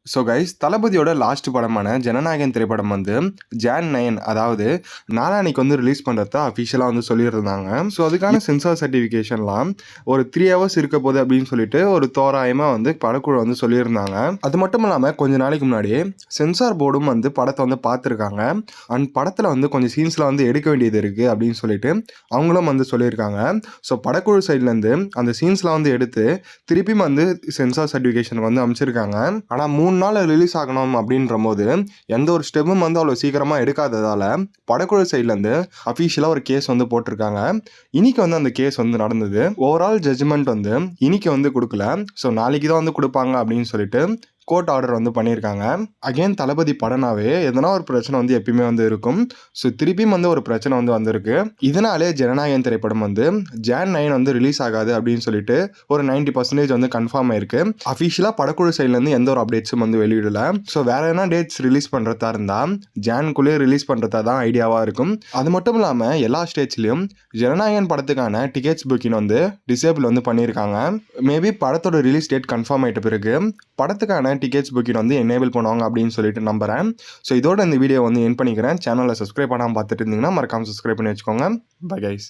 So guys, தளபதியோட last படமான ஜனநாயகன் திரைப்படம் வந்து ஜான் 9, அதாவது நாளான்னைக்கு வந்து ரிலீஸ் பண்ணுறத அஃபிஷியலாக வந்து சொல்லியிருந்தாங்க. ஸோ அதுக்கான சென்சார் சர்டிஃபிகேஷன்லாம் ஒரு 3 ஹவர்ஸ் இருக்க போகுது அப்படின்னு சொல்லிட்டு ஒரு தோராயமாக வந்து படக்குழு வந்து சொல்லியிருந்தாங்க. அது மட்டும் இல்லாமல் கொஞ்ச நாளைக்கு முன்னாடியே சென்சார் போர்டும் வந்து படத்தை வந்து பார்த்துருக்காங்க. அண்ட் படத்தில் வந்து கொஞ்சம் சீன்ஸ்லாம் வந்து எடுக்க வேண்டியது இருக்குது அப்படின்னு சொல்லிட்டு அவங்களும் வந்து சொல்லியிருக்காங்க. ஸோ படக்குழு சைட்லேருந்து அந்த சீன்ஸ்லாம் வந்து எடுத்து திருப்பியும் வந்து சென்சார் சர்டிஃபிகேஷன் வந்து அமைச்சிருக்காங்க. ஆனால் 3 நாள் ரிலீஸ் ஆகணும் அப்படின்ற போது எந்த ஒரு ஸ்டெப்பும் வந்து அவ்வளோ சீக்கிரமாக எடுக்காததால் படக்குழு சைட்லேருந்து அஃபீஷியலாக ஒரு கேஸ் வந்து போட்டிருக்காங்க. இன்னைக்கு வந்து அந்த கேஸ் வந்து நடந்தது. ஓவரால் ஜட்ஜ்மெண்ட் வந்து இன்னைக்கு வந்து கொடுக்கல. ஸோ நாளைக்கு தான் வந்து கொடுப்பாங்க அப்படின்னு சொல்லிட்டு கோர்ட் ஆர்டர் வந்து பண்ணியிருக்காங்க. அகைன் தளபதி படனாவே எதனா ஒரு பிரச்சனை வந்து எப்பயுமே வந்து இருக்கும். ஸோ திருப்பியும் வந்து ஒரு பிரச்சனை வந்து வந்திருக்கு. இதனாலே ஜனநாயகன் திரைப்படம் வந்து ஜான் 9 வந்து ரிலீஸ் ஆகாது அப்படின்னு சொல்லிட்டு ஒரு 90% வந்து கன்ஃபார்ம் ஆயிருக்கு. அஃபிஷியலாக படக்குழு சைட்லேருந்து எந்த ஒரு அப்டேட்ஸும் வந்து வெளியிடல. ஸோ வேற என்ன டேட்ஸ் ரிலீஸ் பண்ணுறதா இருந்தால் ஜான்குள்ளேயே ரிலீஸ் பண்ணுறதா தான் ஐடியாவாக இருக்கும். அது மட்டும் இல்லாமல் எல்லா ஸ்டேட்ஸ்லையும் ஜனநாயகன் படத்துக்கான டிக்கெட்ஸ் புக்கிங் வந்து டிசேபிள் வந்து பண்ணியிருக்காங்க. மேபி படத்தோட ரிலீஸ் டேட் கன்ஃபார்ம் ஆகிட்ட பிறகு படத்துக்கான டிக்கெட்ஸ் புக்கிங் வந்து எனேபிள் பண்ணுவாங்க அப்படின்னு சொல்லிட்டு நம்புறேன். ஸோ இதோட இந்த வீடியோ வந்து என் பண்ணிக்கிறேன். சேனலை சப்ஸ்கிரைப் பண்ணாமல் பார்த்துட்டு இருந்தீங்கன்னா மறக்காமல் சப்ஸ்கிரைப் பண்ணி வச்சுக்கோங்க. Bye guys.